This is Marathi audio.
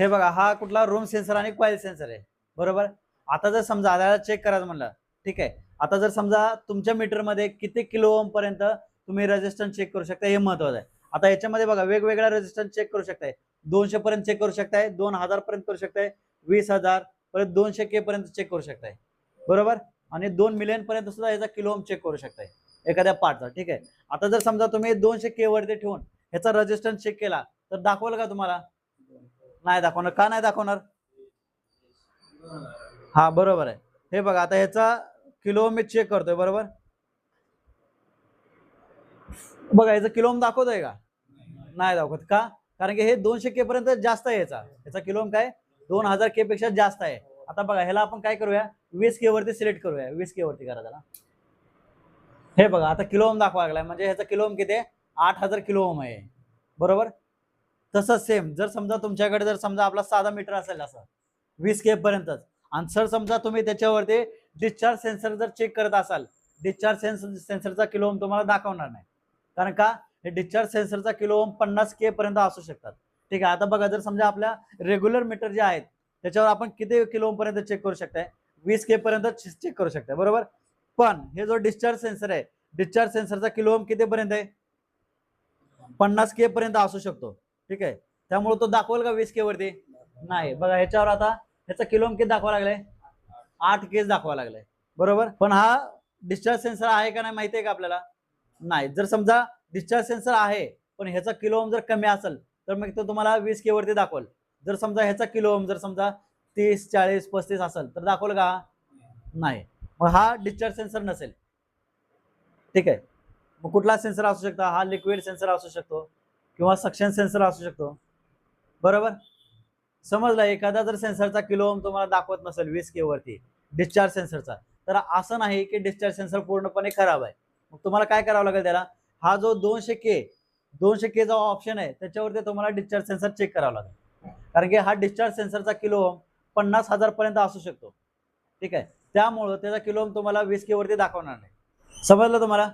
हे बघा, हा कुठला रूम सेन्सर आणि कॉईल सेन्सर आहे, बरोबर. आता जर समजा आल्याला चेक करायचं म्हणलं, ठीक आहे. आता जर समजा तुमच्या मीटरमध्ये किती किलो ओम पर्यंत तुम्ही रेजिस्टन्स चेक करू शकता, हे महत्वाचं आहे. आता याच्यामध्ये बघा वेगवेगळ्या रेजिस्टन्स चेक करू शकताय. 200 पर्यंत चेक करू शकताय, 2000 पर्यंत करू शकताय, 20,000 परत 200K पर्यंत चेक करू शकताय, बरोबर. आणि 2 मिलियन पर्यंत सुद्धा याचा किलो ओम चेक करू शकताय एखाद्या पार्टचा, ठीक आहे. आता जर समजा तुम्ही 200K वरती ठेवून ह्याचा रेजिस्टन्स चेक केला तर दाखवलं का तुम्हाला? नाही दाखवणार. का नाही दाखवणार? हा बरोबर आहे. हे बघा, आता ह्याचा किलो ओम मी चेक करतोय, बरोबर. बघा याचा किलो ओम दाखवतोय का? नाही दाखवत. का? कारण की हे 200K पर्यंत जास्त आहे. याचा किलो ओम काय 2000K पेक्षा जास्त आहे. आता बघा ह्याला आपण काय करूया, 20K वरती सिलेक्ट करूया. 20K वरती करा त्याला. हे बघा आता किलो ओम दाखवा लागलाय, म्हणजे ह्याचा किलो ओम किती आहे? 8000 किलो ओम आहे, बरोबर. तसंच सेम जर समजा तुमच्याकडे जर समजा आपला साधा मीटर असेल असं 20K पर्यंतच, आणि सर समजा तुम्ही त्याच्यावरती डिस्चार्ज सेन्सर जर चेक करत असाल, डिस्चार्ज सेन्सरचा किलो ओम तुम्हाला दाखवणार नाही. कारण का? हे डिस्चार्ज सेन्सरचा किलो ओम 50K पर्यंत असू शकतात, ठीक आहे. आता बघा जर समजा आपल्या रेग्युलर मीटर जे आहेत त्याच्यावर आपण किती किलो ओम पर्यंत चेक करू शकताय? 20K पर्यंत चेक करू शकताय, बरोबर. पण हे जो डिस्चार्ज सेन्सर आहे, डिस्चार्ज सेन्सरचा किलो ओम किती पर्यंत आहे? 50K पर्यंत असू शकतो, ठीक आहे. त्यामुळे तो दाखवेल का 20K वरती? नाही. बघा ह्याच्यावर आता ह्याचा किलो ओम किती दाखवा लागलाय? 8K दाखवा लागलाय, बरोबर. पण हा डिस्चार्ज सेन्सर आहे का नाही माहिती आहे का आपल्याला? नाही. जर समजा डिस्चार्ज सेन्सर आहे पण ह्याचा किलो ओम जर कमी असेल तर मग तो तुम्हाला 20K वरती दाखवल. जर समजा ह्याचा किलो ओम जर समजा 30, 40, 35 असेल तर दाखवल का? नाही. मग हा डिस्चार्ज सेन्सर नसेल, ठीक आहे. मग कुठला सेन्सर असू शकतो? हा लिक्विड सेन्सर असू शकतो किंवा सक्शन सेन्सर असू शकतो, बरोबर. समजला. एखादा जर सेन्सरचा किलो ओम तुम्हाला दाखवत नसेल 20K वरती डिस्चार्ज सेन्सरचा, तर असं नाही की डिस्चार्ज सेन्सर पूर्णपणे खराब आहे. मग तुम्हाला काय करावं लागेल त्याला, हा जो 200K जो ऑप्शन आहे त्याच्यावरती तुम्हाला डिस्चार्ज सेन्सर चेक करावा लागेल. कारण की हा डिस्चार्ज सेन्सरचा किलो ओम 50,000 पर्यंत असू शकतो, ठीक आहे. त्यामुळं त्याचा किलो ओम तुम्हाला 20K वरती दाखवणार नाही. समजलं तुम्हाला?